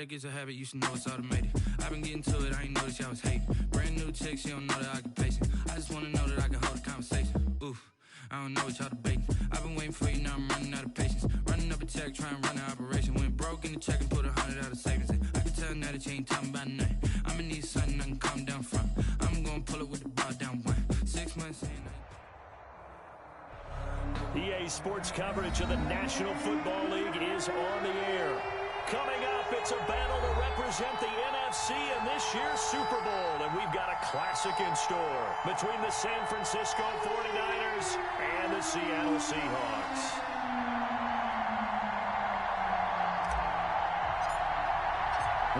like it's a habit, you should know it's automated. I've been getting to it, I ain't noticed y'all was hating. Brand new chick, she don't know that I can pace it. I just wanna know that I can hold a conversation. Oof, I don't know what y'all debating. I've been waiting for you, now I'm running out of patience. Running up a check, trying to run an operation. Went broke in the check and put 100 out of savings in. I can tell now that you ain't talking about nothing. I'ma need something I can calm down from. I'm gonna pull it with the ball down one. 6 months in. EA Sports coverage of the National Football League is on the air. Coming up, it's a battle to represent the NFC in this year's Super Bowl. And we've got a classic in store between the San Francisco 49ers and the Seattle Seahawks.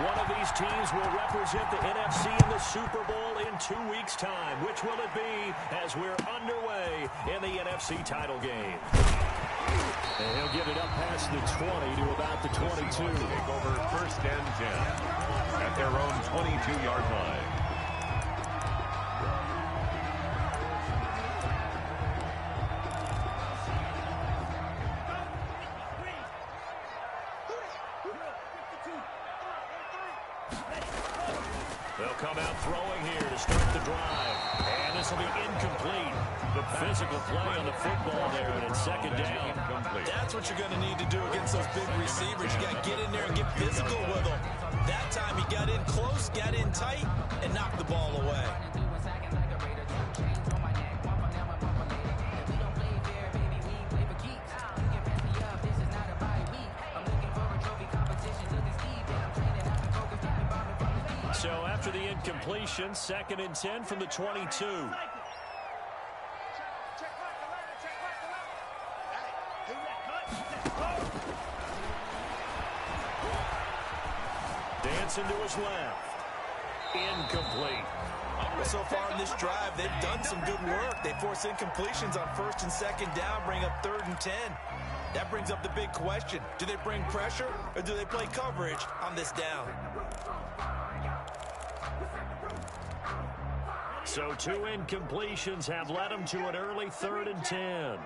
One of these teams will represent the NFC in the Super Bowl in 2 weeks' time. Which will it be as we're underway in the NFC title game? And he'll get it up past the 20 to about the 22. Take over 1st and 10 at their own 22-yard line. They'll come out throwing here to start the drive. And this will be incomplete. The physical play on the football there, and it's 2nd down. That's what you're going to need to do against those big receivers. You got to get in there and get physical with them. That time he got in close, got in tight, and knocked the ball away. So after the incompletion, 2nd and 10 from the 22. Dancing to his left. Incomplete. Well, so far in this drive, they've done some good work. They force incompletions on 1st and 2nd down, bring up 3rd and 10. That brings up the big question. Do they bring pressure or do they play coverage on this down? So 2 incompletions have led him to an early 3rd and 10.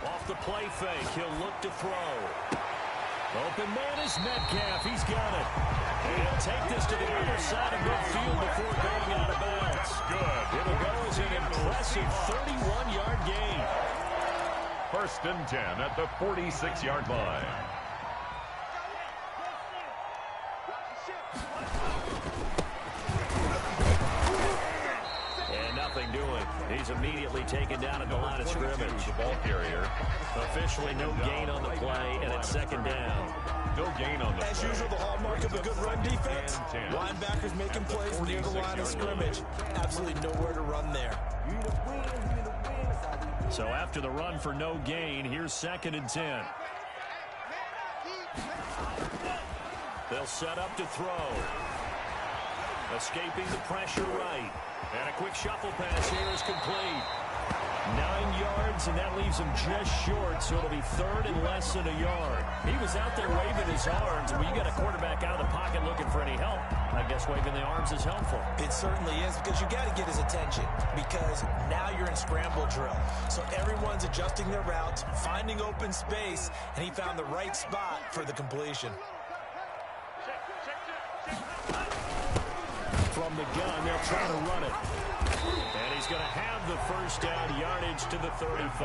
Off the play fake, he'll look to throw. Open man is Metcalf. He's got it. And he'll take this to the other side of midfield before going out of bounds. Good. It'll go as an impressive 31-yard gain. 1st and 10 at the 46-yard line. Doing. He's immediately taken down at the line of scrimmage. The ball carrier. Officially no gain on the play, and it's 2nd down. No gain on the As play. usual, the hallmark of a good run defense. Linebackers making plays near the line of scrimmage. Absolutely nowhere to run there. So after the run for no gain, here's 2nd and 10. They'll set up to throw. Escaping the pressure right. And a quick shuffle pass here is complete. 9 yards, and that leaves him just short, so it'll be 3rd and less than a yard. He was out there waving his arms. When you got a quarterback out of the pocket looking for any help, I guess waving the arms is helpful. It certainly is, because you got to get his attention, because now you're in scramble drill. So everyone's adjusting their routes, finding open space, and he found the right spot for the completion. From the gun, they'll try to run it. And he's going to have the 1st down yardage to the 35.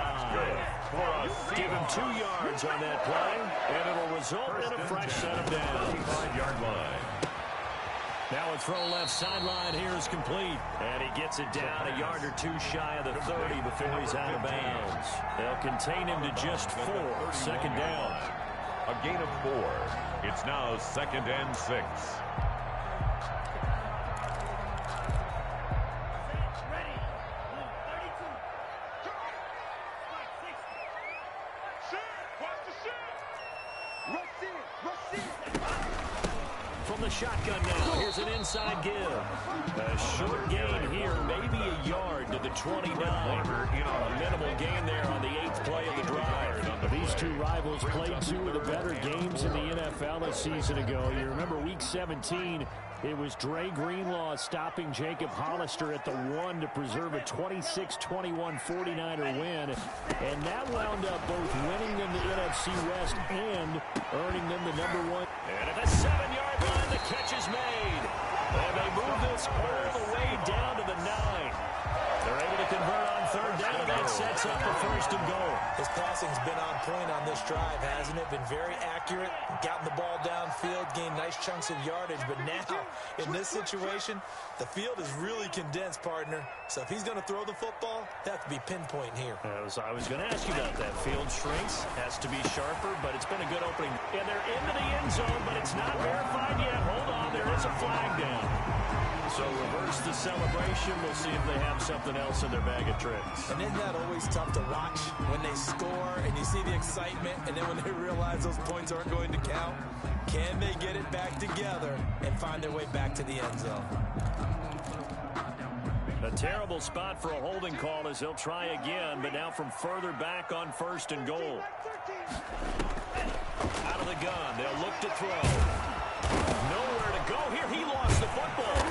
Give him 2 yards on that play, and it'll result in a fresh set of downs. 35-yard line. Now a throw left sideline here is complete. And he gets it down a yard or 2 shy of the 30 before he's out of bounds. They'll contain him to just 4. 2nd down. A gain of 4. It's now 2nd and 6. From the shotgun now, here's an inside give. A short gain here, maybe a yard to the 29. A minimal gain there on the 8th play of the drive. These two rivals played 2 of the better games in the NFL a season ago. You remember week 17, it was Dre Greenlaw stopping Jacob Hollister at the 1 to preserve a 26-21 49er win. And that wound up both winning them the NFC West and earning them the #1. And at the 7-yard line, the catch is made. And they move this all the way down to the 9. They're able to convert on 3rd down, and that sets up the 1st and goal. His passing's been on point on this drive, hasn't it? Been very accurate, gotten the ball downfield, gained nice chunks of yardage. But now, in this situation, the field is really condensed, partner. So if he's going to throw the football, they have to be pinpoint here. I was going to ask you about that. Field shrinks, has to be sharper, but it's been a good opening. And they're into the end zone, but it's not verified yet. Hold on, there is a flag down. So reverse the celebration. We'll see if they have something else in their bag of tricks. And isn't that always tough to watch when they score and you see the excitement, and then when they realize those points aren't going to count? Can they get it back together and find their way back to the end zone? A terrible spot for a holding call as they'll try again, but now from further back on 1st and goal. Out of the gun, they'll look to throw. Nowhere to go here. He lost the football.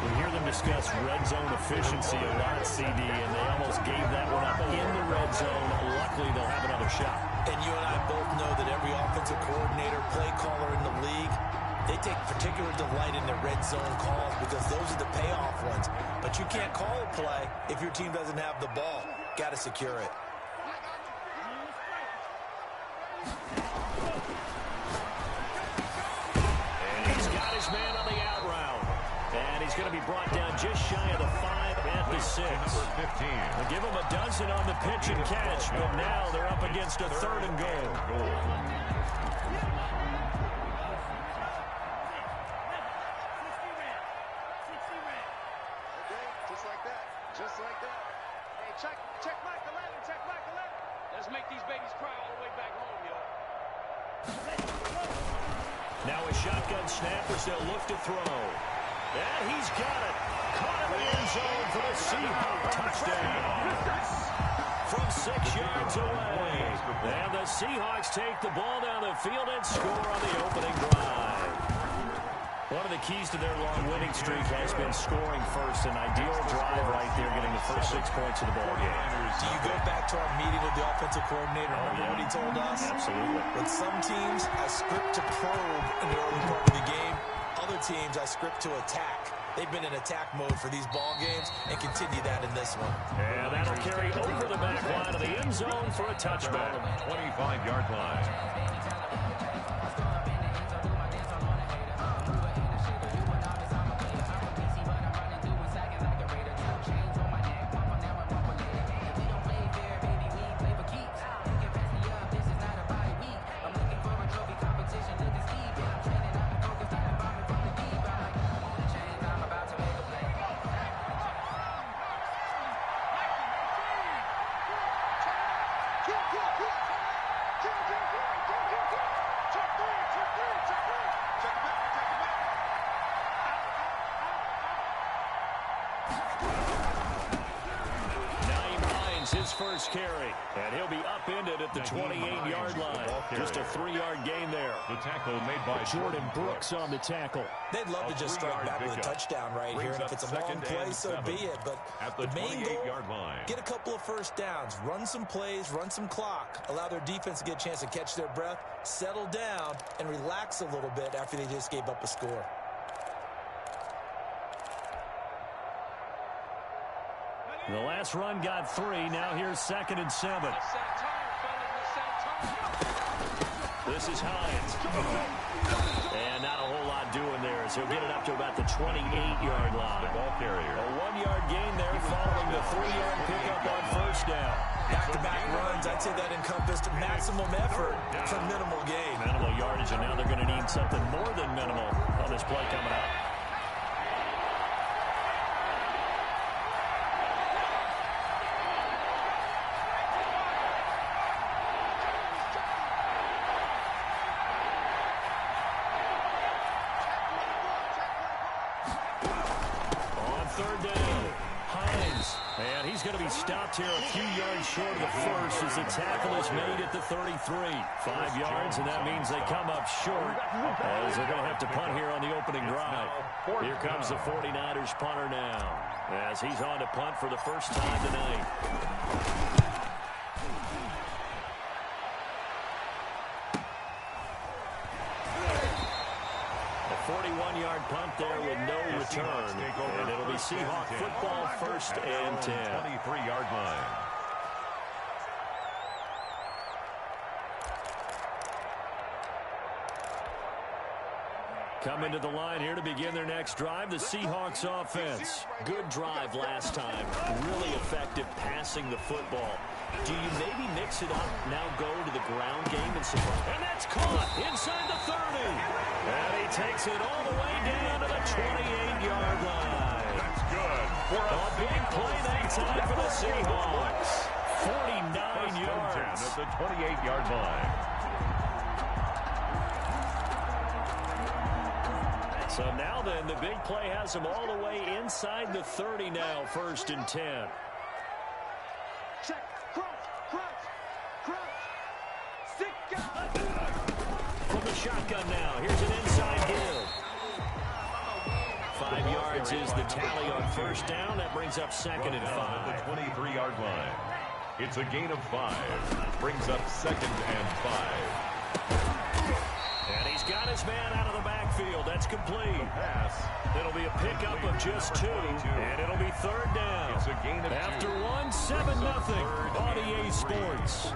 We hear them discuss red zone efficiency a lot, CD, and they almost gave that one up in the red zone. Luckily, they'll have another shot. And you and I both know that every offensive coordinator, play caller in the league, they take particular delight in their red zone calls because those are the payoff ones. But you can't call a play if your team doesn't have the ball. Got to secure it. And he's got his man on the out route. And he's going to be brought down just shy of the 5 at the 6. They'll give him a dozen on the pitch and catch, but now they're up against a 3rd and goal. Just like that. Hey, check Mike 11, check Mike 11. Let's make these babies cry all the way back home, yo. Now a shotgun snap as they'll look to throw. And he's got it. Caught in the end zone for the Seahawks touchdown. From 6 yards away. And the Seahawks take the ball down the field and score on the opening drive. One of the keys to their long winning streak has been scoring first. An ideal drive right there, getting the first 6 points of the ball game. Do you go back to our meeting with the offensive coordinator? Remember what he told us? Absolutely. With some teams, I script to probe in the early part of the game. Other teams, I script to attack. They've been in attack mode for these ball games and continue that in this one. And that'll carry over the back line of the end zone for a touchback. 25-yard line. His first carry, and he'll be upended at the 28-yard line. Just a 3-yard gain there. The tackle made by Jordan Brooks on the tackle. They'd love to just strike back with a touchdown right here, and if it's a long play, so be it. But the main goal, get a couple of first downs, run some plays, run some clock, allow their defense to get a chance to catch their breath, settle down, and relax a little bit after they just gave up a score. The last run got 3. Now here's 2nd and 7. This is Hines. And not a whole lot doing there as he'll get it up to about the 28-yard line. The ball carrier. A 1-yard gain there following the 3-yard pickup on first down. Back-to-back runs, I'd say that encompassed maximum effort for minimal gain. Minimal yardage, and now they're going to need something more than minimal on this play coming up. Stopped here a few yards short of the first as the tackle is made at the 33. 5 yards, and that means they come up short as they're going to have to punt here on the opening drive. Here comes the 49ers punter now as he's on to punt for the first time tonight. 7-yard punt there with no return. And it'll be Seahawk football, 1st and 10. 23-yard line. Coming to the line here to begin their next drive, the Seahawks offense. Good drive last time. Really effective passing the football. Do you maybe mix it up, now go to the ground game and surprise? And that's caught inside the 30. And he takes it all the way down to the 28-yard line. That's good. For a big play that time for the Seahawks. 49 yards. At the 28-yard line. So now then, the big play has him all the way inside the 30 now, 1st and 10. Check. Crunch. Stick out. From the shotgun now, here's an inside give. 5 yards is the tally on 1st down. That brings up 2nd and 5. At the 23-yard line. It's a gain of 5. Brings up 2nd and 5. And he's got his man out of the backfield. That's complete. Pass. It'll be a pickup of just 2, and it'll be 3rd down. It's a gain of 2. After 1, 7-0 on EA Sports.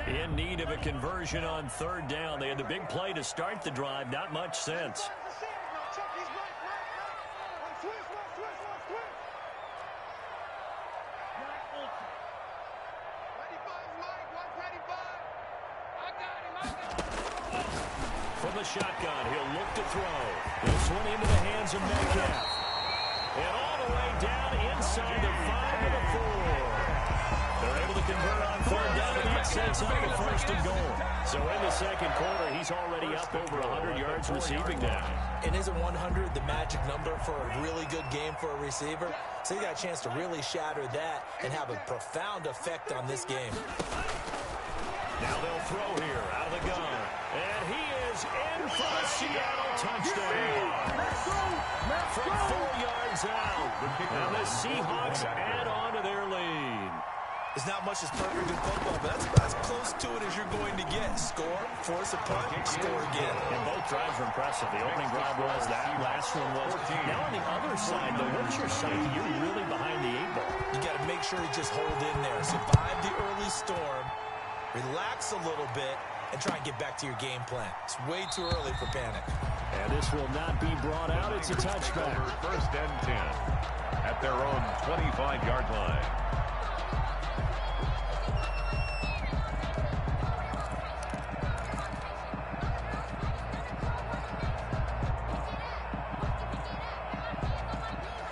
In need of a conversion on 3rd down. They had the big play to start the drive. Not much sense. From the shotgun, he'll look to throw. This one into the hands of Metcalf. And all the way down inside the 5 to the 4. They're able to convert on 3rd down, and that sets up the 1st and goal. So in the 2nd quarter, he's already up over 100 yards receiving now. And isn't 100 the magic number for a really good game for a receiver? So he got a chance to really shatter that and have a profound effect on this game. Now they'll throw here out of the gun. And he is in for a Seattle touchdown. From 4 yards out. And the Seahawks add on to their lead. It's not much as perfect in football, but that's as close to it as you're going to get. Score, force a punt, score again. And both drives were impressive. The opening drive was that. Last one was. Now on the other side, though, what's your psyche? You're really behind the 8-ball. You got to make sure you just hold in there. Survive the early storm. Relax a little bit and try and get back to your game plan. It's way too early for panic. And this will not be brought out. It's a touchback. 1st and 10 at their own 25-yard line.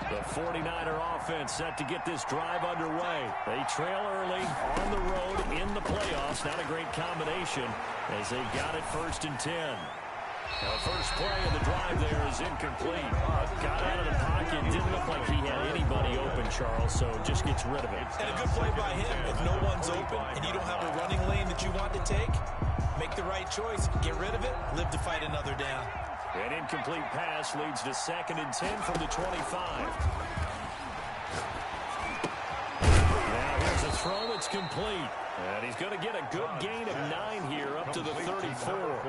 The 49er offense set to get this drive underway. They trail early on the road in the playoffs. Not a great combination as they got it 1st and 10. Now, the first play of the drive there is incomplete. Got out of the pocket. Didn't look like he had anybody open, Charles, so just gets rid of it. And a good play by him. If no one's open and you don't have a running lane that you want to take, make the right choice. Get rid of it. Live to fight another down. An incomplete pass leads to 2nd and 10 from the 25. Now here's a throw that's complete. And he's going to get a good gain of 9 here up to the 34.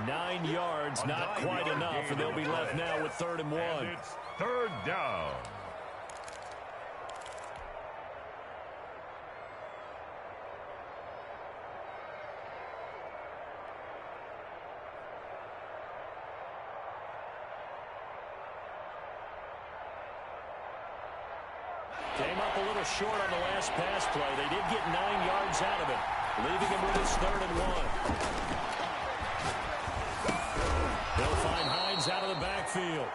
9 yards, not quite enough, and they'll be left now with 3rd and 1. And it's 3rd down. Came up a little short on the last pass play. They did get 9 yards out of it, leaving him with his 3rd and 1. They'll find Hines out of the backfield.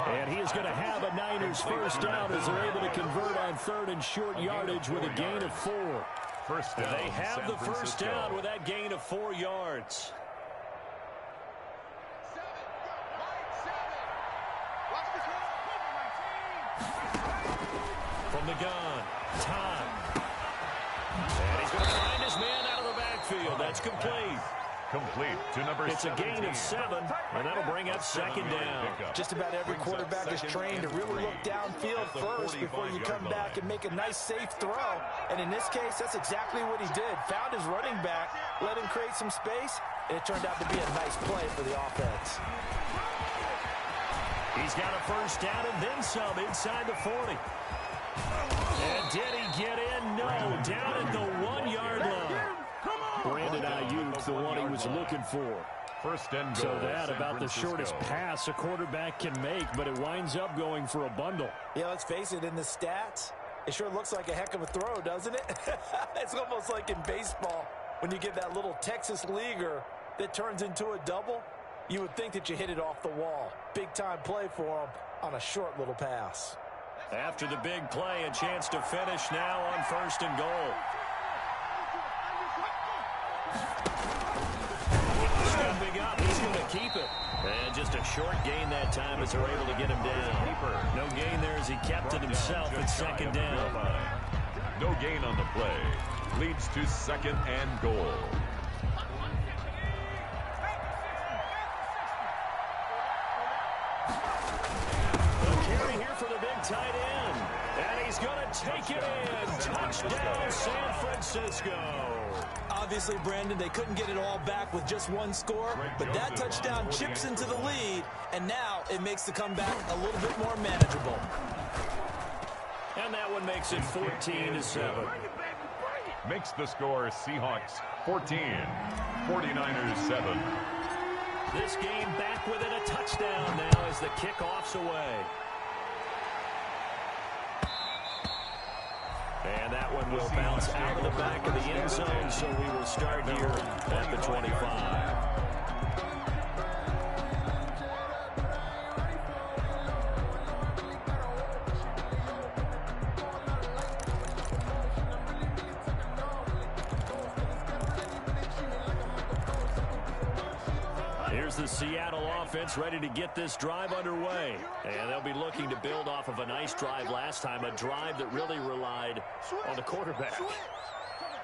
And he is going to have a Niners 1st down as they're able to convert on 3rd and short yardage with a gain of 4. First down, they have San the 1st Francisco. down with that gain of 4 yards. From the gun, time. That's complete. Complete to number 17. It's a gain of 7, and that'll bring up second down. Just about every quarterback is trained to really look downfield first before you come back and make a nice, safe throw. And in this case, that's exactly what he did. Found his running back, let him create some space, and it turned out to be a nice play for the offense. He's got a first down and then some inside the 40. And did he get in? No, down at the 1-yard line. Brandon Ayuk, the one he was looking for. First and goal. So that about the shortest pass a quarterback can make, but it winds up going for a bundle. Yeah, let's face it, in the stats, it sure looks like a heck of a throw, doesn't it? It's almost like in baseball when you get that little Texas leaguer that turns into a double. You would think that you hit it off the wall. Big-time play for him on a short little pass. After the big play, a chance to finish now on first and goal. Stepping up, he's going to keep it. And just a short gain that time as they're able to get him down. No gain there as he kept it himself at second down. No gain on the play. Leads to second and goal. For the big tight end. And he's going to take it in. Touchdown, San Francisco. Obviously, Brandon, they couldn't get it all back with just one score, but that touchdown chips into the lead, and now it makes the comeback a little bit more manageable. And that one makes it 14-7. Makes the score Seahawks 14, 49ers 7. This game back within a touchdown now as the kickoff's away. And that one will bounce out of the back of the end zone, so we will start here at the 25. Here's the Seattle offense ready to get this drive underway. And they'll be looking to build off of a nice drive last time, a drive that really relied on the quarterback.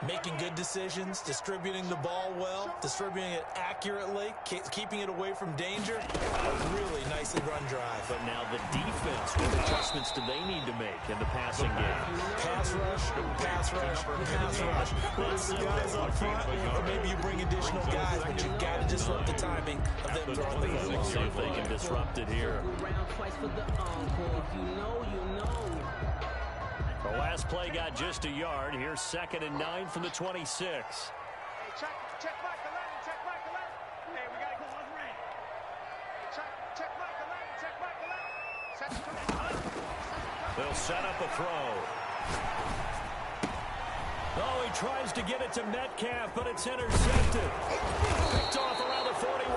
Making good decisions, distributing the ball well, distributing it accurately, keeping it away from danger. A really nicely run drive. But now the defense, what adjustments do they need to make in the passing game? Pass rush, pass rush, pass rush. Whether it's the guys up front, or maybe you bring additional guys, but you've got to disrupt the timing of them throwing the football. Let's see if they can disrupt it here. The last play got just a yard. Here's 2nd and 9 from the 26. Hey, check Mike 11, check Mike 11. Hey, we got to go on ring. Hey, check Mike 11, check Mike 11. They'll set up a throw. Oh, he tries to get it to Metcalf, but it's intercepted. Picked off around the 41.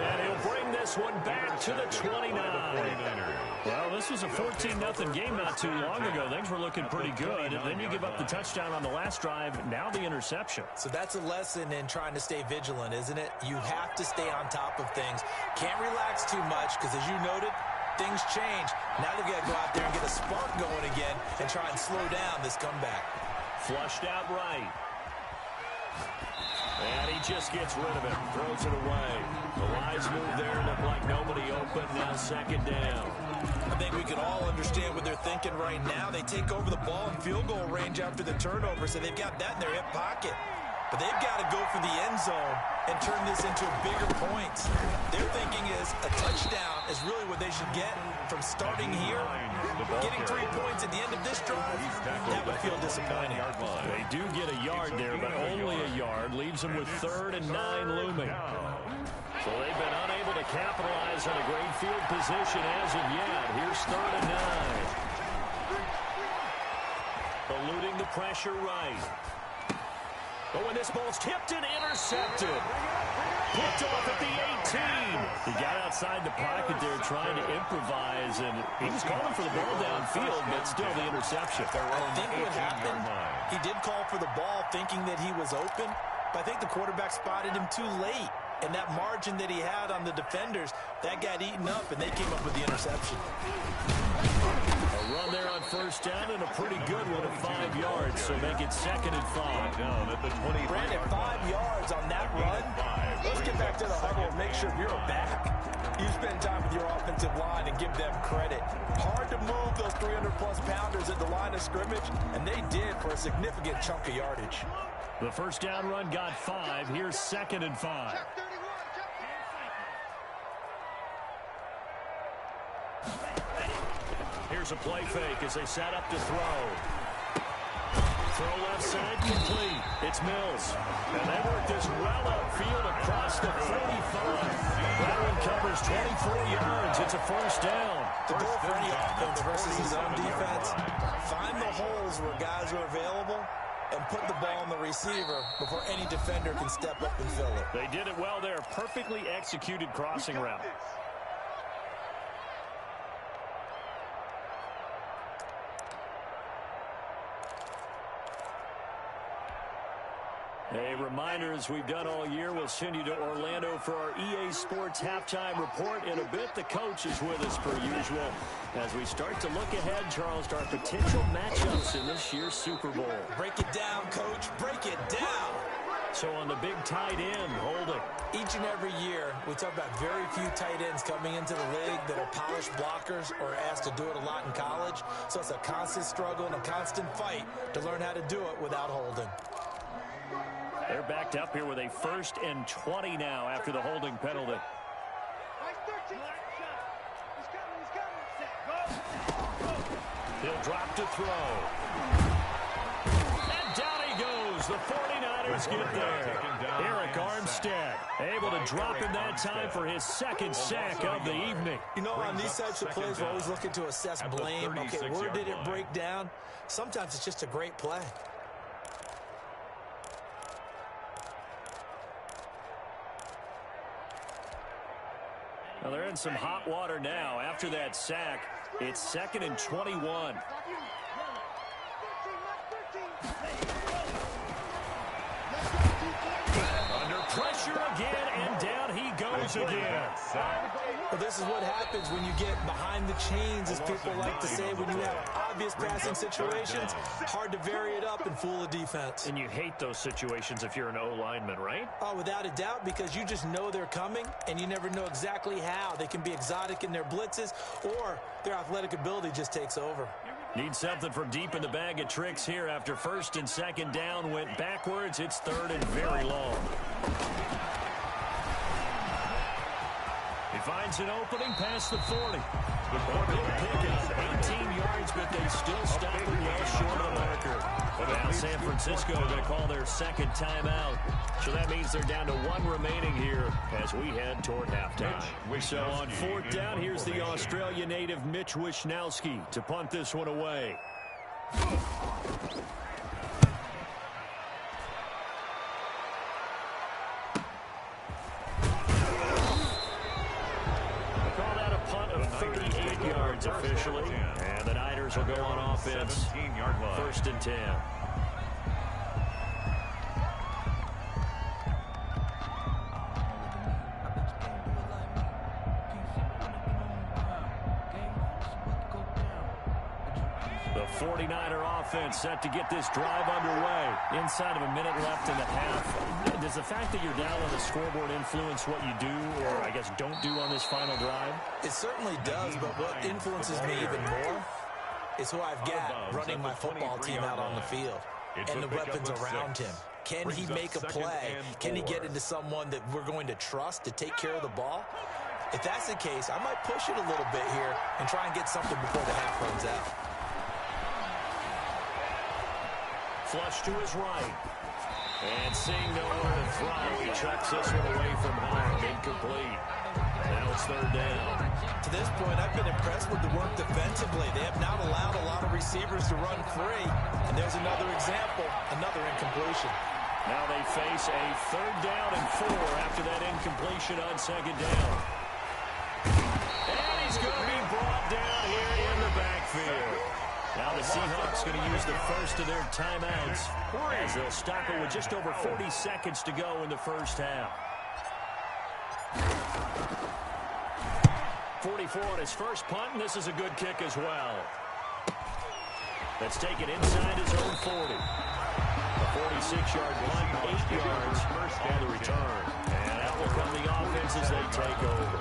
And he'll bring this one back to the 29. Well, this was a 14-0 game not too long ago. Things were looking pretty good. And then you give up the touchdown on the last drive. Now the interception. So that's a lesson in trying to stay vigilant, isn't it? You have to stay on top of things. Can't relax too much because, as you noted, things change. Now they've got to go out there and get a spark going again and try and slow down this comeback. Flushed out right. And he just gets rid of it. Throws it away. The wise move there. Looked like nobody open. Now 2nd down. I think we can all understand what they're thinking right now. They take over the ball in field goal range after the turnover, so they've got that in their hip pocket. But they've got to go for the end zone and turn this into bigger points. Their thinking is a touchdown is really what they should get from starting here. Getting 3 points at the end of this drive, that would feel disappointing. They do get a yard there, but only a yard. Leaves them with 3rd and 9 looming. So they've been unable to capitalize on a great field position as of yet. Here's 3rd and 9. Eluding the pressure right. But when this ball's tipped and intercepted. Picked off at the 18. He got outside the pocket there trying to improvise, and he was calling for the ball downfield, but still the interception. I think what happened, he did call for the ball thinking that he was open, but I think the quarterback spotted him too late. And that margin that he had on the defenders, that got eaten up, and they came up with the interception. A A run there on first down and a pretty good one at 5 yards, so make it 2nd and 5. Down at the 20. Brandon, 5 yards on that run. Let's get back to the huddle and make sure you're back. You spend time with your offensive line and give them credit. Hard to move those 300-plus pounders at the line of scrimmage, and they did for a significant chunk of yardage. The first down run got 5. Here's 2nd and 5. Here's a play fake as they set up to throw. Throw left side, complete. It's Mills. And they work this well upfield across the 45. That one covers 24 yards. It's a first down. The goal for any offense versus his own defense, find the holes where guys are available and put the ball on the receiver before any defender can step up and fill it. They did it well there. Perfectly executed crossing route. A reminder, as we've done all year, we'll send you to Orlando for our EA Sports halftime report. In a bit, the coach is with us per usual. As we start to look ahead, Charles, to our potential matchups in this year's Super Bowl. Break it down, Coach. Break it down. So on the big tight end, Holding. Each and every year, we talk about very few tight ends coming into the league that are polished blockers or asked to do it a lot in college. So it's a constant struggle and a constant fight to learn how to do it without Holding. They're backed up here with a 1st and 20 now after the holding penalty. He'll drop to throw. And down he goes. The 49ers get there. Eric Armstead able to drop in that time for his 2nd sack of the evening. You know, on these types of plays, we're always looking to assess blame. Okay, where did it break down? Sometimes it's just a great play. Well, they're in some hot water now. After that sack, it's 2nd and 21. Under pressure again, and down he goes again. Well, this is what happens when you get behind the chains, as people like to say. When you have obvious passing situations, hard to vary it up and fool a defense. And you hate those situations if you're an O-lineman, right? Oh, without a doubt, because you just know they're coming, and you never know exactly how. They can be exotic in their blitzes, or their athletic ability just takes over. Need something from deep in the bag of tricks here after 1st and 2nd down went backwards. It's 3rd and very long. He finds an opening past the 40. The pickup, 18 yards, but they still stop him well short of the marker. Now San Francisco going to call their 2nd timeout. So that means they're down to 1 remaining here as we head toward halftime. So on 4th down, here's the Australia native Mitch Wishnowsky to punt this one away. Officially, and the Niners will go on offense. 1st and 10. The 49er offense set to get this drive underway. Inside of a minute left in the half. Does the fact that you're down on the scoreboard influence what you do, or I guess don't do on this final drive? It certainly does, but what influences me even more is who I've got running my football team out on the field and the weapons around him. Can he make a play? Can he get into someone that we're going to trust to take care of the ball? If that's the case, I might push it a little bit here and try and get something before the half runs out. Flush to his right. And seeing nowhere to throw, he chucks this one away from home. Incomplete. Now it's 3rd down. To this point, I've been impressed with the work defensively. They have not allowed a lot of receivers to run free. And there's another example, another incompletion. Now they face a 3rd down and 4 after that incompletion on 2nd down. And he's going to be brought down here in the backfield. Now the Seahawks going to use the first of their timeouts as they'll stop it with just over 40 seconds to go in the first half. 44 on his first punt, and this is a good kick as well. That's taken inside his own 40. A 46-yard punt, 8 yards on the return. And out will come the offense as they take over.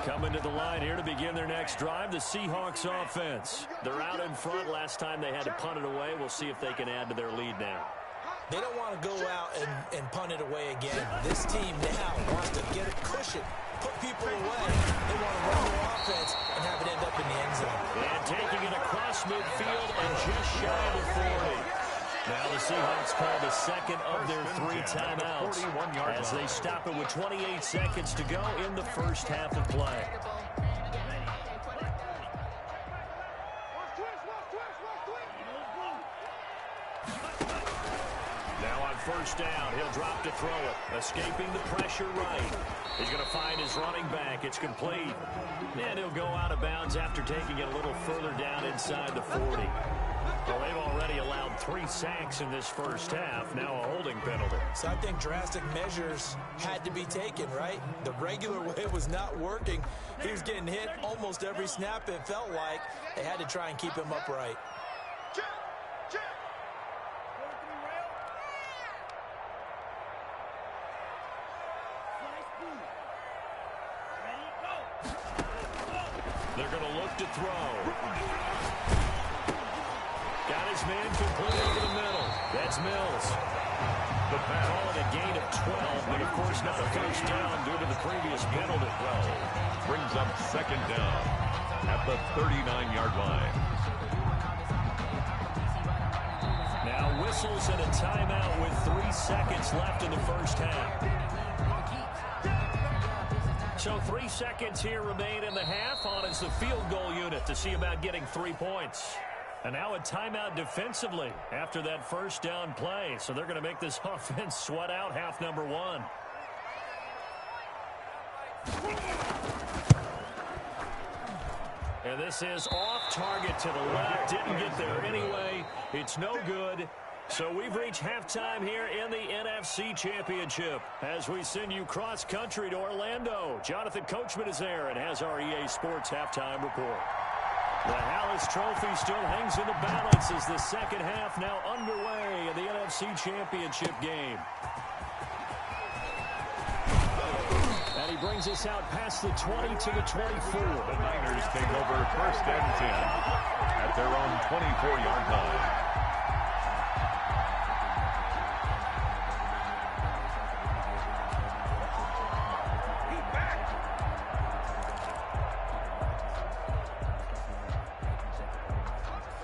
Coming to the line here to begin their next drive, the Seahawks offense. They're out in front. Last time they had to punt it away. We'll see if they can add to their lead now. They don't want to go out and punt it away again. This team now wants to get a cushion, put people away. They want to run their offense and have it end up in the end zone. And taking it across midfield and just shy of the 40. Now the Seahawks call the second of their 3 timeouts as they stop it with 28 seconds to go in the first half of play. Now on first down, he'll drop to throw it. Escaping the pressure right. He's going to find his running back. It's complete. And he'll go out of bounds after taking it a little further down inside the 40. Well, they've already allowed 3 sacks in this first half. Now a holding penalty. So I think drastic measures had to be taken, right? The regular way was not working. He was getting hit almost every snap, it felt like. They had to try and keep him upright. They're going to look to throw. Got his man complete over the middle. That's Mills. Call it a gain of 12, but of course not a first down due to the previous penalty. Brings up second down at the 39-yard line. Now whistles and a timeout with 3 seconds left in the first half. So 3 seconds here remain in the half. On is the field goal unit to see about getting 3 points. And now a timeout defensively after that first down play. So they're going to make this offense sweat out half number 1. And this is off target to the left. Didn't get there anyway. It's no good. So we've reached halftime here in the NFC Championship as we send you cross-country to Orlando. Jonathan Coachman is there and has our EA Sports halftime report. The Hallis Trophy still hangs in the balance as the second half now underway in the NFC Championship game. And he brings us out past the 20 to the 24. The Niners take over first and 10 at their own 24-yard line.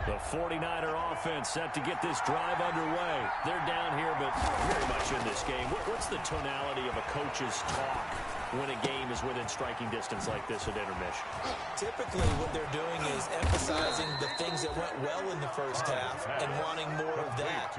The 49er offense set to get this drive underway. They're down here, but very much in this game. What's the tonality of a coach's talk when a game is within striking distance like this at intermission? Typically, what they're doing is emphasizing the things that went well in the first half and wanting more of that.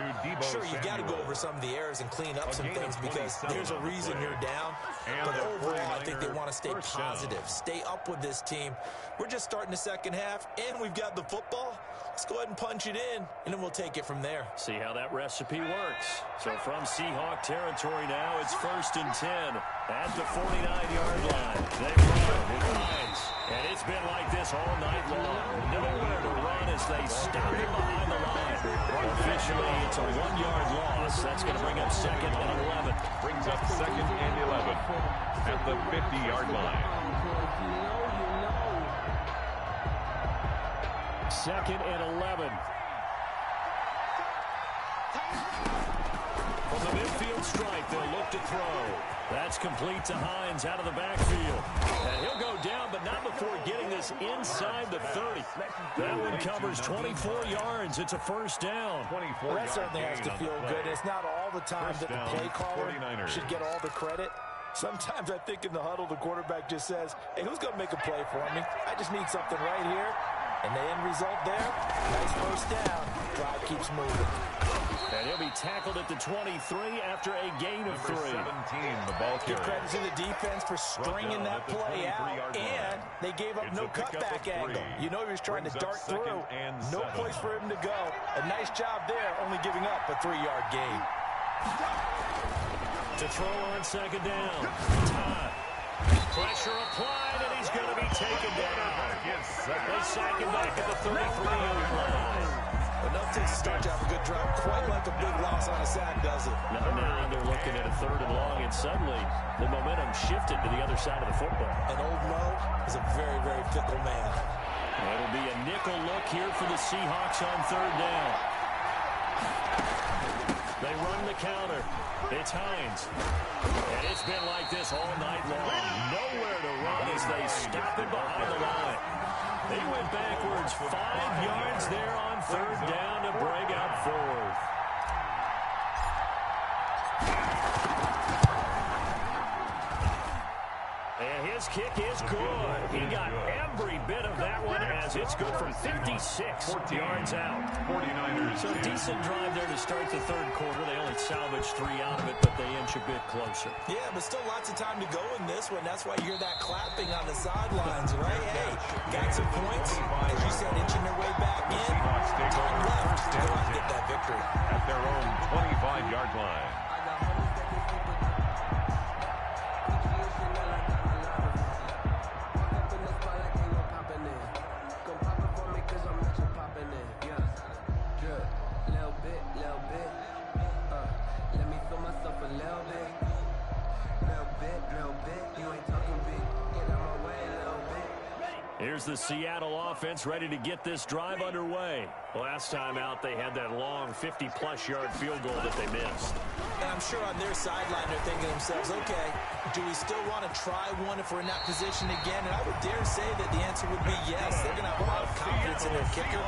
Sure, you got to go over some of the errors and clean up some things because there's a reason you're down. But overall, I think they want to stay positive, stay up with this team. We're just starting the second half, and we've got the football. Let's go ahead and punch it in, and then we'll take it from there. See how that recipe works. So from Seahawk territory now, it's first and 10 at the 49-yard line. They run with lines, and it's been like this all night long. Nowhere to run as they stop it behind the line. Officially, it's a 1-yard loss. That's going to bring up second and 11. Brings up second and 11 at the 50-yard line. Second and 11. From the midfield strike, they'll look to throw. That's complete to Hines out of the backfield. And he'll go down, but not before getting this inside the 30. That one covers 24 yards. It's a first down. Well, that certainly has to feel good. It's not all the time that the play caller should get all the credit. Sometimes I think in the huddle, the quarterback just says, hey, who's going to make a play for me? I just need something right here. And the end result there, nice first down. Drive keeps moving. And he'll be tackled at the 23 after a gain of 3. 17, the ball Give carrier. credit to the defense for stringing that play out, and they gave up no cutback angle. You know he was trying to dart through. No place for him to go. A nice job there, only giving up a 3-yard gain. To throw on second down. Todd. Pressure applied, and he's going to be taken down. They sack him back at the 33-yard line. Enough to start to have a good drive. Quite like a big loss on a sack, does it? Now they're looking at a 3rd and long, and suddenly the momentum shifted to the other side of the football. And old Mo is a very, very fickle man. It'll be a nickel look here for the Seahawks on 3rd down. They run the counter. It's Hines. And it's been like this all night long. Nowhere to run as they stop him behind the line. He went backwards 5 yards there on 3rd down to break out 4th. And his kick is good. He got every bit of that one as it's good from 56 yards out. 49ers. So decent drive there to start the 3rd quarter. They only salvaged 3 out of it, but they inch a bit closer. Yeah, but still lots of time to go in this one. That's why you hear that clapping on the sidelines, right? Hey, got some points. As you said, inching their way back in. Time left to go out and get that victory. At their own 25-yard line. Here's the Seattle offense ready to get this drive underway. Last time out, they had that long 50-plus yard field goal that they missed. And I'm sure on their sideline they're thinking to themselves, okay, do we still want to try one if we're in that position again? And I would dare say that the answer would be yes. They're going to have a lot of confidence in their kicker.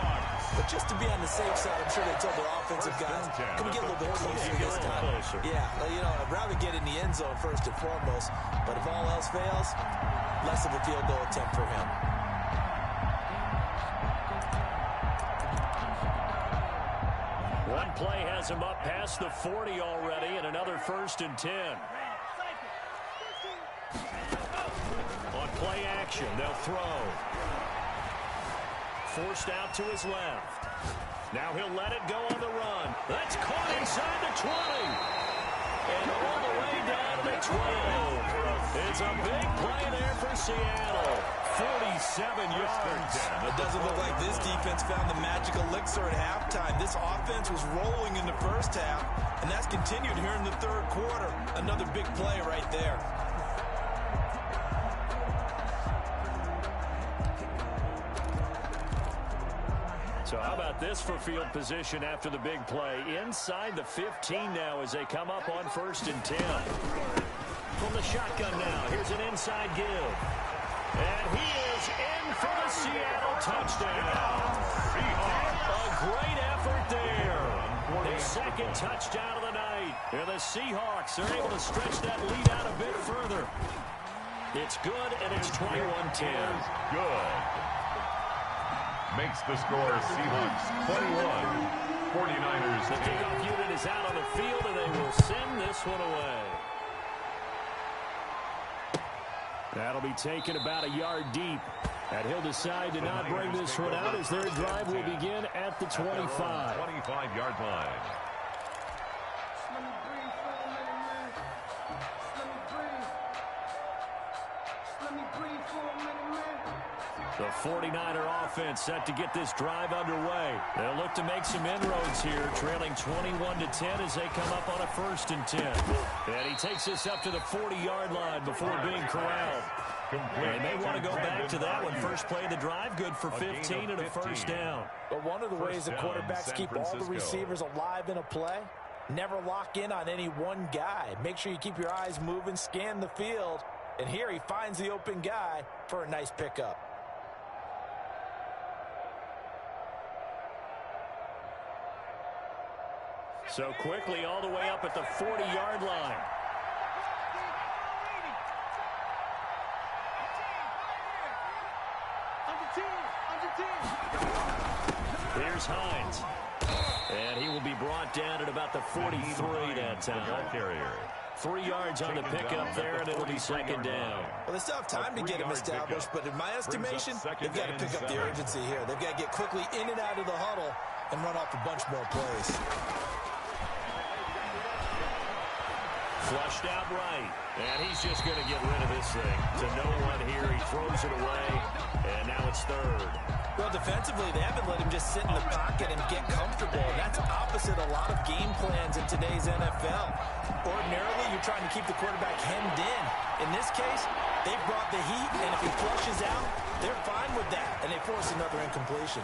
But just to be on the safe side, I'm sure they told their offensive guys, can we get a little bit closer this time? Yeah, you know, I'd rather get in the end zone first and foremost. But if all else fails, less of a field goal attempt for him. One play has him up past the 40 already, and another 1st and 10. On play action, they'll throw. Forced out to his left. Now he'll let it go on the run. That's caught inside the 20. And all the way down to 12. It's a big play there for Seattle. 47 yards. It doesn't look like this defense found the magical elixir at halftime. This offense was rolling in the first half, and that's continued here in the 3rd quarter. Another big play right there. So how about this for field position after the big play? Inside the 15 now as they come up on 1st and 10. From the shotgun now, here's an inside give. And he is in for the Seattle touchdown. A great effort there. His 2nd touchdown of the night. And the Seahawks are able to stretch that lead out a bit further. It's good, and it's 21-10. Good. Makes the score Seahawks 21. 49ers. The kickoff unit is out on the field, and they will send this one away. That'll be taken about a yard deep. And he'll decide to not bring this one out as their drive will begin at the 25. 25-yard line. The 49er offense set to get this drive underway. They'll look to make some inroads here, trailing 21-10 as they come up on a 1st and 10. And he takes this up to the 40-yard line before being corralled. And they want to go back to that one. First play of the drive, good for 15 and a 1st down. But one of the ways the quarterbacks keep all the receivers alive in a play, never lock in on any one guy. Make sure you keep your eyes moving, scan the field. And here he finds the open guy for a nice pickup. So quickly all the way up at the 40-yard line. Here's Hines. And he will be brought down at about the 43 that time. 3 yards on the pickup there, and it'll be 2nd down. Well, they still have time to get him established, but in my estimation, they've got to pick up the urgency here. They've got to get quickly in and out of the huddle and run off a bunch more plays. Flushed out right. And he's just going to get rid of this thing. To no one here. He throws it away. And now it's third. Well, defensively, they haven't let him just sit in the pocket and get comfortable. And that's opposite a lot of game plans in today's NFL. Ordinarily, you're trying to keep the quarterback hemmed in. In this case, they brought the heat, and if he flushes out, they're fine with that. And they force another incompletion.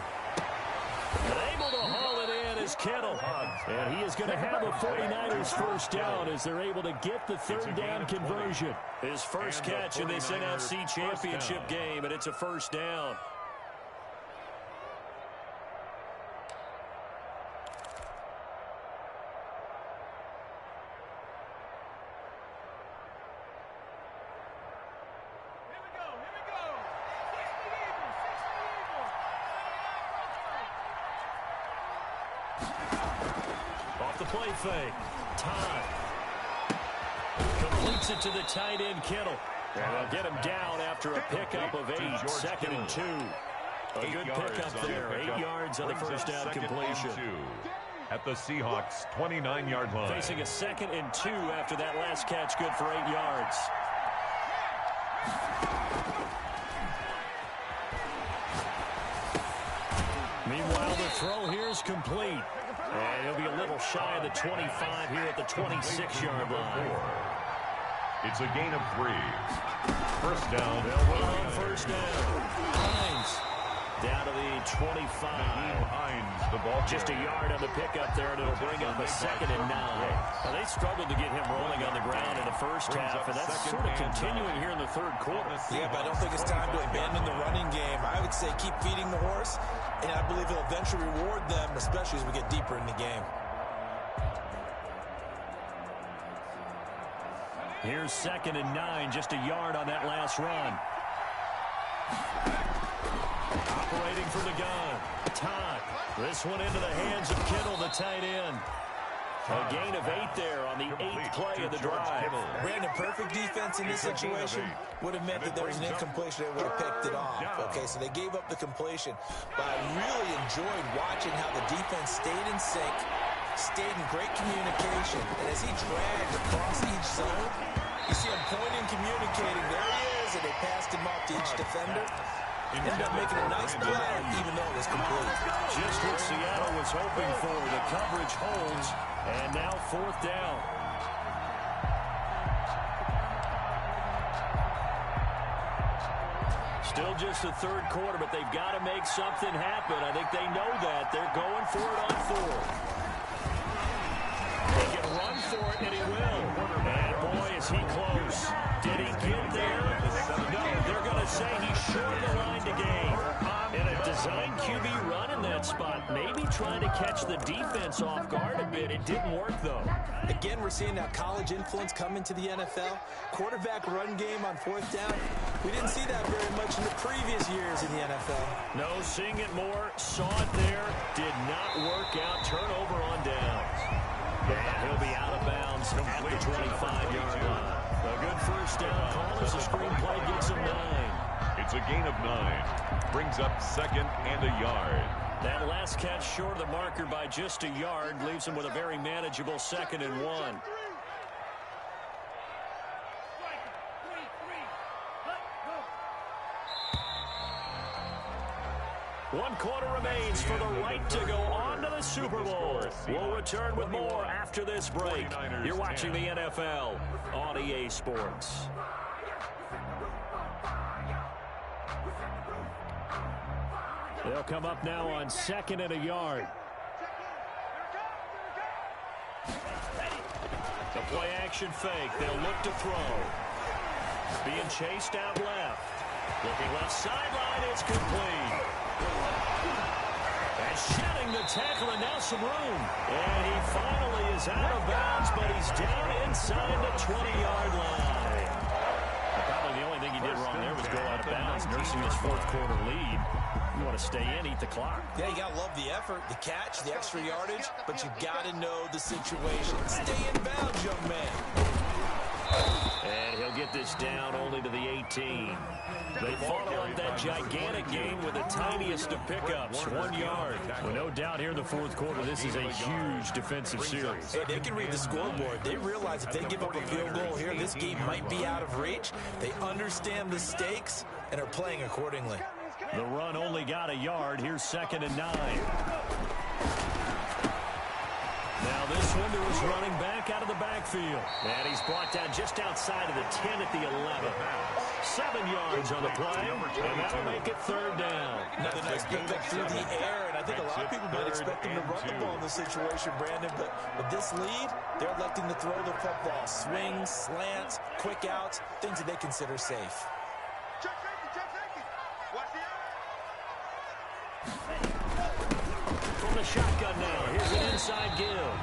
And able to haul it in is Kittle. And he is going to have a 49ers first down as they're able to get the third down conversion. His first catch in this NFC Championship game, and it's a first down. Off the play fake. Todd completes it to the tight end, Kittle. And they'll get him down after a pickup of 8, 2nd and 2. A good pickup there, 8 yards on the first down completion. At the Seahawks' 29-yard line. Facing a 2nd and 2 after that last catch, good for 8 yards. Meanwhile, the throw here is complete. And he'll be a little shy of the 25 here at the 26-yard line. It's a gain of 3. First down. They'll win on first down. Hines down to the 25. Hines, the ball Just a yard on the pickup there, and it'll bring up a 2nd and 9. Now, they struggled to get him rolling on the ground in the first half, and that's sort of continuing here in the third quarter. Yeah, but I don't think it's time to abandon the running game. I would say keep feeding the horse, and I believe it'll eventually reward them, especially as we get deeper in the game. Here's 2nd and 9, just a yard on that last run. Operating from the gun. Todd. This one into the hands of Kittle, the tight end. A gain of 8 there on the 8th play of the drive. Brandon, perfect defense in this situation would have meant that there was an incompletion. They would have picked it off. Okay, so they gave up the completion. But I really enjoyed watching how the defense stayed in sync, stayed in great communication. And as he dragged across each zone, you see him pointing, communicating. There he is, and they passed him off to each defender. Ended up making a nice play, even though it was complete. Just what Seattle was hoping for. The coverage holds, and now 4th down. Still just the third quarter, but they've got to make something happen. I think they know that. They're going for it on 4th. He can run for it, and he will. And boy, is he close. Did he get there? No, they're going to say he's short of the line to gain. And a design QB run in that spot. Maybe trying to catch the defense off guard a bit. It didn't work, though. Again, we're seeing that college influence come into the NFL. Quarterback run game on 4th down. We didn't see that very much in the previous years in the NFL. No, seeing it more. Saw it there. Did not work out. Turnover on downs. And he'll be out of bounds at the 25-yard line. A good first down call as the screenplay gets him 9. It's a gain of 9. Brings up 2nd and a yard. That last catch short of the marker by just a yard leaves him with a very manageable 2nd and 1. One quarter remains for the right to go on to the Super Bowl. We'll return with more after this break. You're watching the NFL on EA Sports. They'll come up now on 2nd and a yard. The play action fake. They'll look to throw. Being chased out left. Looking left sideline. It's complete. And shedding the tackle, and now some room. And he finally is out of bounds, but he's down inside the 20-yard line. Probably the only thing he did wrong there was go out of bounds, nursing his 4th quarter lead. You want to stay in, eat the clock. Yeah, you got to love the effort, the catch, the extra yardage, but you got to know the situation. Stay in bounds, young man. And he'll get this down only to the 18. They follow up that gigantic game with the tiniest of pickups, 1 yard. Well, no doubt here in the fourth quarter, this is a huge defensive series. Hey, they can read the scoreboard. They realize if they give up a field goal here, this game might be out of reach. They understand the stakes and are playing accordingly. The run only got a yard. Here's 2nd and 9. Now this one to his running back out of the backfield. And he's brought down just outside of the 10 at the 11. 7 yards on the play, and that'll make it 3rd down. Another nice pickup through the air, and I think a lot of people might expect them to run the ball in this situation, Brandon, but with this lead, they're electing to throw the football. Swings, slants, quick outs, things that they consider safe. From the shotgun now, here's an inside give.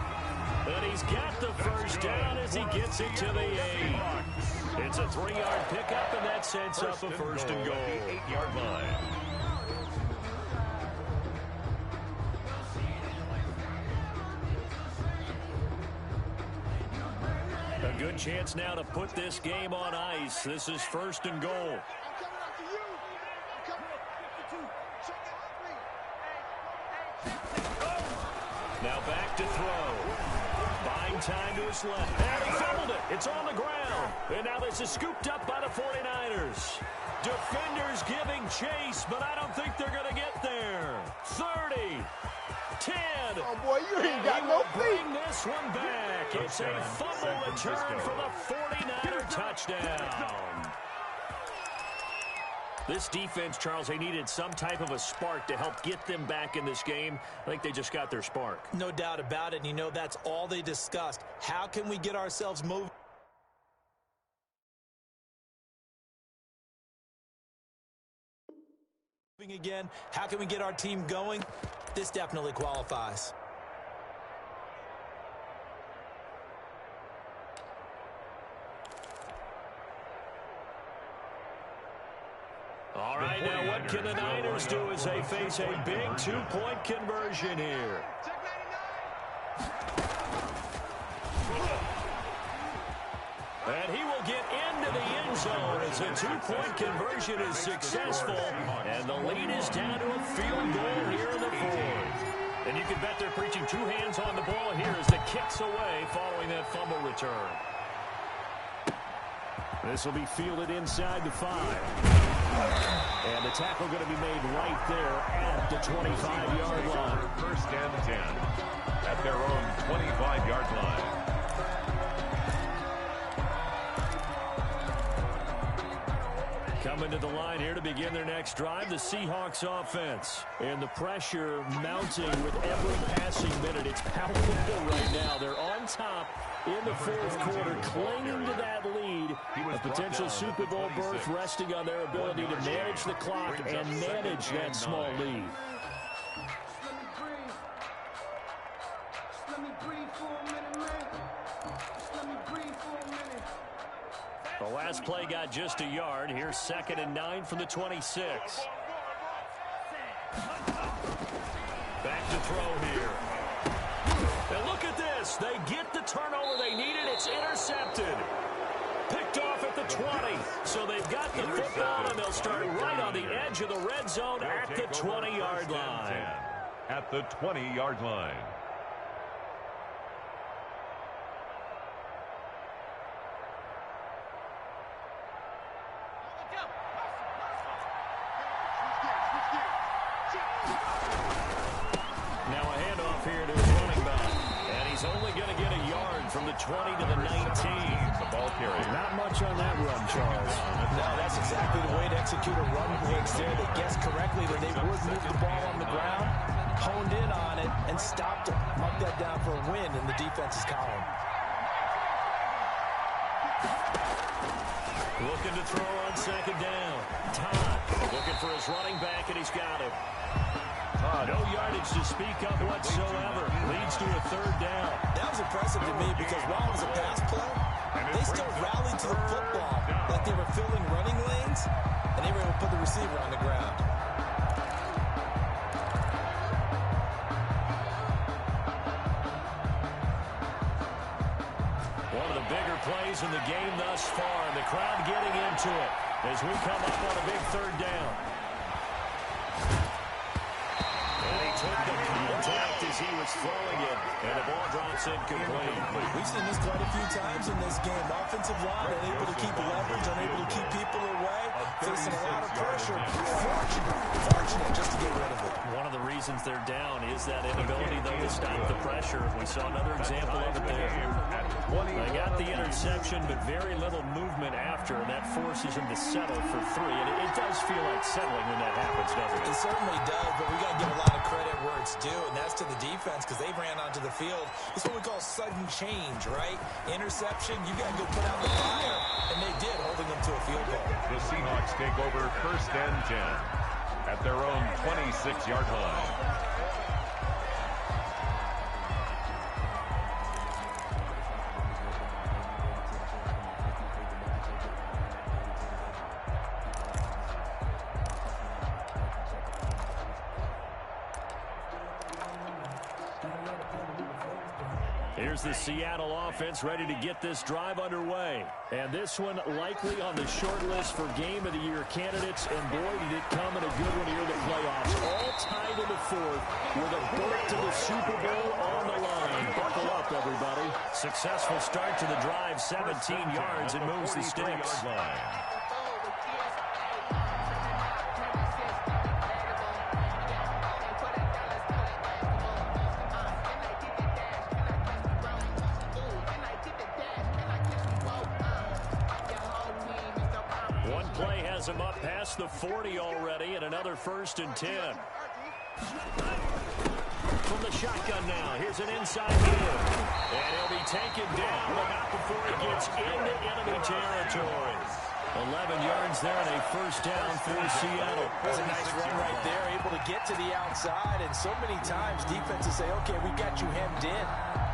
And he's got the first down as he gets it to the 8. It's a 3-yard pickup, and that sets up a 1st and goal. 8-yard line. A good chance now to put this game on ice. This is 1st and goal. Now back to throw. Buying time to his left. And he fumbled it. It's on the ground. And now this is scooped up by the 49ers. Defenders giving chase, but I don't think they're going to get there. 30. 10. Oh, boy, you ain't got no feet. Bring this one back. It's a fumble return for the 49er touchdown. This defense, Charles, they needed some type of a spark to help get them back in this game. I think they just got their spark. No doubt about it, and you know that's all they discussed. How can we get ourselves moving again? How can we get our team going? This definitely qualifies. All right, now what can the Niners do as they face a big 2-point conversion here? And he will get into the end zone as a 2-point conversion is successful. And the lead is down to a field goal here in the 4th. And you can bet they're preaching 2 hands on the ball here as the kick's away following that fumble return. This will be fielded inside the 5. And the tackle going to be made right there at the 25-yard line. 1st and 10 at their own 25-yard line. Coming to the line here to begin their next drive, the Seahawks offense. And the pressure mounting with every passing minute. It's palpable right now. They're on top in the 4th quarter, clinging to that lead. A potential Super Bowl berth resting on their ability to manage the clock and manage that small lead. The last play got just a yard. Here's 2nd and 9 from the 26. Back to throw here. And look at this. They get the turnover they needed. It's intercepted. Picked off at the 20. So they've got the football, and they'll start right on the edge of the red zone at the 20-yard line. At the 20-yard line. Now a handoff here to his running back. And he's only going to get a yard from the 20 to the 19. The ball carrier. Not much on that run, Charles. No, that's exactly the way to execute a run blitz there. They guessed correctly that they would move the ball on the ground, honed in on it, and stopped it. Mark that down for a win in the defense's column. Looking to throw on 2nd down. Todd looking for his running back, and he's got him. No yardage to speak of whatsoever. Leads to a 3rd down. That was impressive to me because while it was a pass play, they still rallied to the football like they were filling running lanes, and they were able to put the receiver on the ground. One of the the bigger plays in the game thus far, and the crowd getting into it as we come up on a big third down. And he took the contact as he was throwing it, and the ball drops incomplete. We've seen this quite a few times in this game. Offensive line unable to keep leverage, unable to keep people away, facing a lot of pressure. Fortunate just to get rid of it. One of the reasons they're down is that inability, though, to stop the pressure. We saw another example of it there. They got the interception, but very little movement after, and that forces them to settle for 3. And it does feel like settling when that happens, doesn't it? It certainly does, but we got to give a lot of credit where it's due, and that's to the defense, because they ran onto the field. It's what we call sudden change, right? Interception, you got to go put out the fire, and they did, holding them to a field goal. The Seahawks take over 1st and 10 at their own 26-yard line. Here's the Seattle offense ready to get this drive underway. And this one likely on the short list for Game of the Year candidates. And boy, did it come in a good one here in the playoffs. All tied in the 4th with a berth to the Super Bowl on the line. Buckle up, everybody. Successful start to the drive, 17 yards, and moves the sticks. Him up past the 40 already, and another 1st and 10. From the shotgun now, here's an inside give. And he'll be taken down, but not before he gets into enemy territory. 11 yards there and a 1st down for Seattle. That's a nice run right there, able to get to the outside, and so many times defenses say, okay, we got you hemmed in.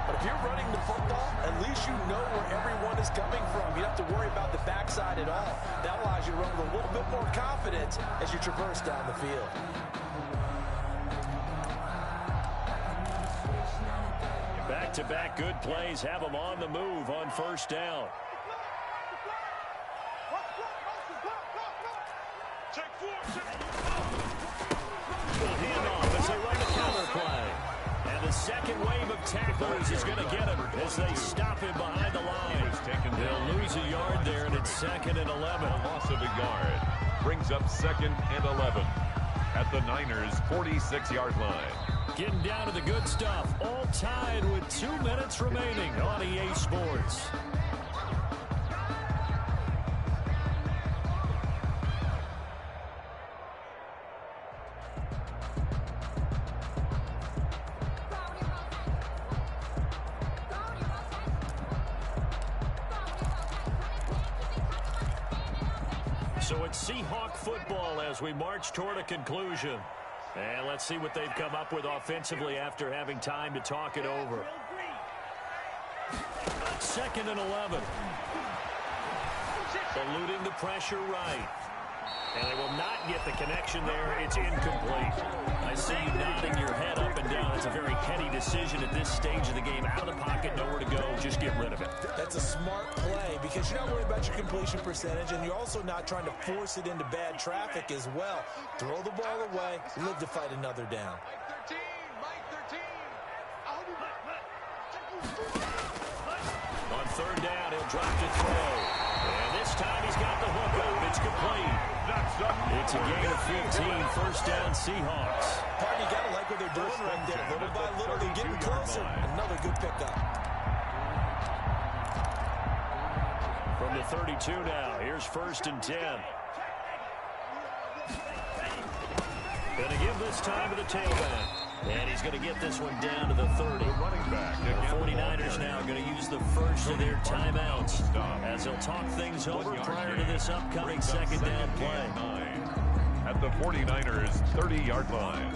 But if you're running the football, at least you know where everyone is coming from. You don't have to worry about the backside at all. That allows you to run with a little bit more confidence as you traverse down the field. Back-to-back good plays have them on the move on 1st down. Handoff as they run the counter play. And the second wave of tacklers is going to get him as they stop him behind the line. They'll lose a yard there, and it's 2nd and 11. A loss of a yard brings up 2nd and 11 at the Niners' 46-yard line. Getting down to the good stuff. All tied with 2 minutes remaining on EA Sports. So it's Seahawk football as we march toward a conclusion. And let's see what they've come up with offensively after having time to talk it over. 2nd and 11. Eluding the pressure right. And they will not get the connection there. It's incomplete. I see you nodding your head up and down. It's a very heady decision at this stage of the game. Out of the pocket, nowhere to go. Just get rid of it. That's a smart play because you're not worried about your completion percentage, and you're also not trying to force it into bad traffic as well. Throw the ball away, live to fight another down. On 3rd down, he'll drop to throw. And this time he's got the hook up. It's complete. It's a gain of 15, 1st down Seahawks. Partner, you got to like what they're doing right there. Little by little, they're getting closer. Another good pickup. From the 32 now, here's 1st and 10. Going to give this time to the tailback. And he's going to get this one down to the 30. The running back. The 49ers now going to use the first of their timeouts as they'll talk things over prior to this upcoming 2nd down play. At the 49ers' 30-yard line.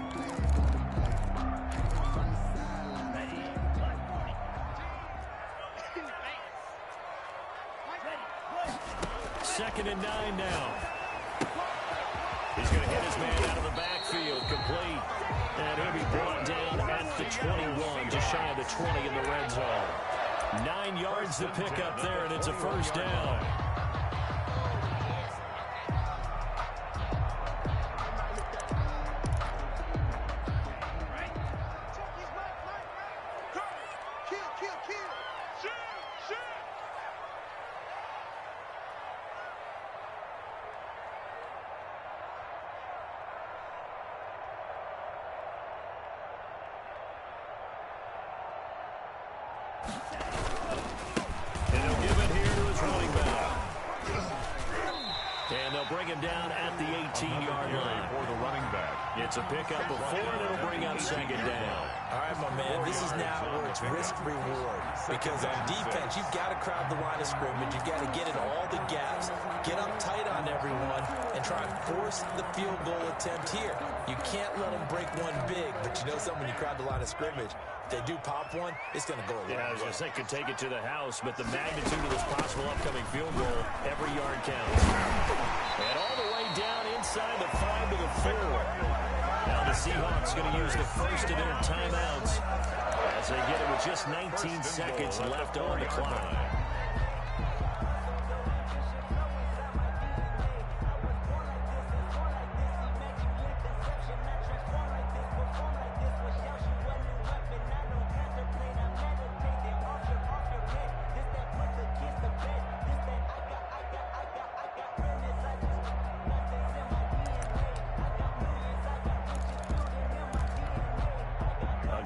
2nd and 9 now. He's going to hit his man out of the backfield, complete. And he'll be brought down at the 21, just shy of the 20 in the red zone. 9 yards to pick up there, and it's a first down. And he'll give it here to his running back. And they'll bring him down at the 18-yard line. For the running back. It's a pickup of 4, and it'll bring up second down. All right, my man, this is now where it's risk-reward. Because on defense, you've got to crowd the line of scrimmage. You've got to get in all the gaps, get up tight on everyone, and try and force the field goal attempt here. You can't let them break one big, but you know something, when you crowd the line of scrimmage, if they do pop one, it's going to go a long way. Yeah, I was going to say, could take it to the house, but the magnitude of this possible upcoming field goal, every yard counts. And all the way down inside the 5 to the 4. Now the Seahawks going to use the first of their timeouts as they get it with just 19 seconds left on the clock.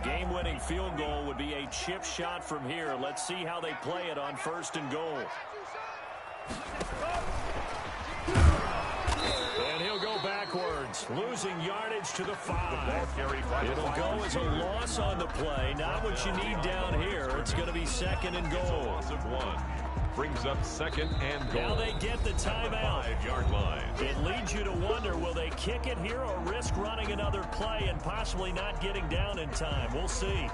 Game-winning field goal would be a chip shot from here. Let's see how they play it on 1st and goal. And he'll go backwards, losing yardage to the 5. It'll go as a loss on the play. Not what you need down here. It's going to be 2nd and goal. Loss of 1. Brings up 2nd and goal. Now they get the timeout. 5-yard line. It leads you to wonder, will they kick it here or risk running another play and possibly not getting down in time? We'll see.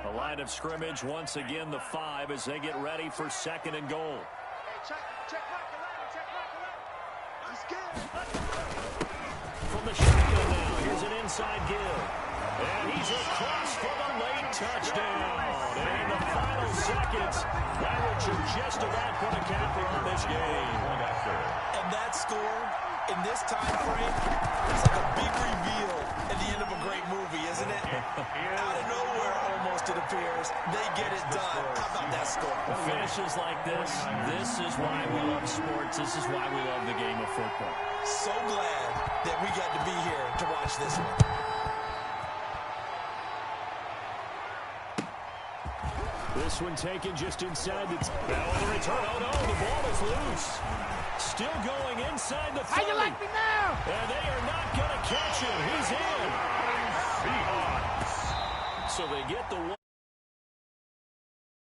The line of scrimmage, once again, the 5 as they get ready for 2nd and goal. From the shotgun now, here's an inside give. And he's across for the late touchdown. And in the final seconds, that should just about put a capper on this game. And that score, in this time frame, it's like a big reveal at the end of a great movie, isn't it? Out of nowhere, almost, it appears, they get it done. How about that score? Finishes like this is why we love sports. This is why we love the game of football. So glad that we got to be here to watch this one. This one taken just inside the... Now on the return. Oh, no, the ball is loose. Still going inside the 30. How you like me now? And they are not going to catch him. He's in. Seahawks. So they get the one.